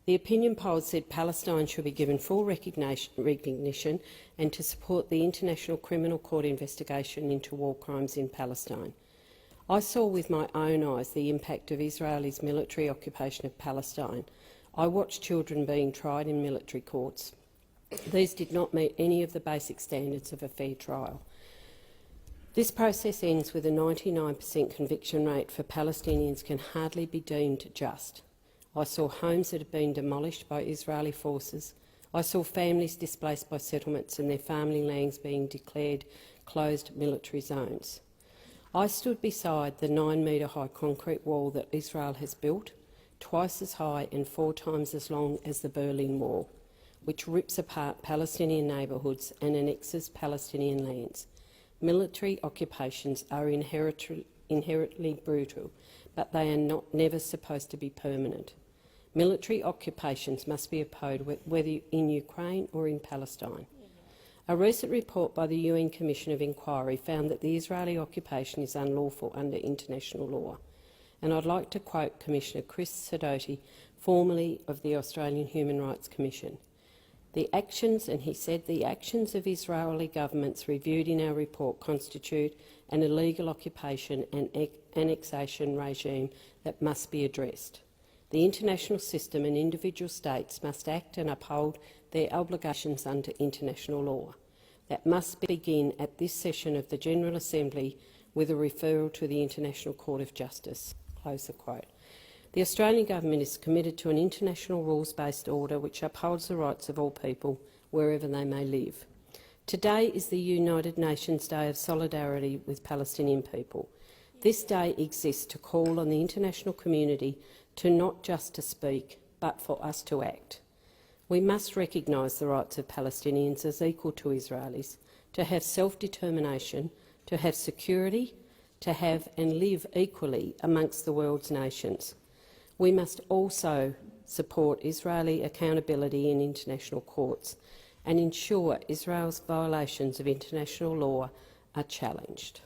The opinion poll said Palestine should be given full recognition and to support the International Criminal Court investigation into war crimes in Palestine. I saw with my own eyes the impact of Israel's military occupation of Palestine. I watched children being tried in military courts. These did not meet any of the basic standards of a fair trial. This process ends with a 99% conviction rate for Palestinians can hardly be deemed just. I saw homes that had been demolished by Israeli forces. I saw families displaced by settlements and their farming lands being declared closed military zones. I stood beside the 9-metre-high concrete wall that Israel has built, twice as high and 4 times as long as the Berlin Wall, which rips apart Palestinian neighbourhoods and annexes Palestinian lands. Military occupations are inherently brutal, but they are never supposed to be permanent. Military occupations must be opposed whether in Ukraine or in Palestine. A recent report by the UN Commission of Inquiry found that the Israeli occupation is unlawful under international law. And I'd like to quote Commissioner Chris Sidoti, formerly of the Australian Human Rights Commission. The actions, and he said, the actions of Israeli governments reviewed in our report constitute an illegal occupation and annexation regime that must be addressed. The international system and individual states must act and uphold their obligations under international law. That must begin at this session of the General Assembly with a referral to the International Court of Justice." Close the quote. The Australian Government is committed to an international rules-based order which upholds the rights of all people wherever they may live. Today is the United Nations Day of Solidarity with Palestinian people. This day exists to call on the international community to not just to speak, but for us to act. We must recognise the rights of Palestinians as equal to Israelis, to have self-determination, to have security, to have and live equally amongst the world's nations. We must also support Israeli accountability in international courts and ensure Israel's violations of international law are challenged.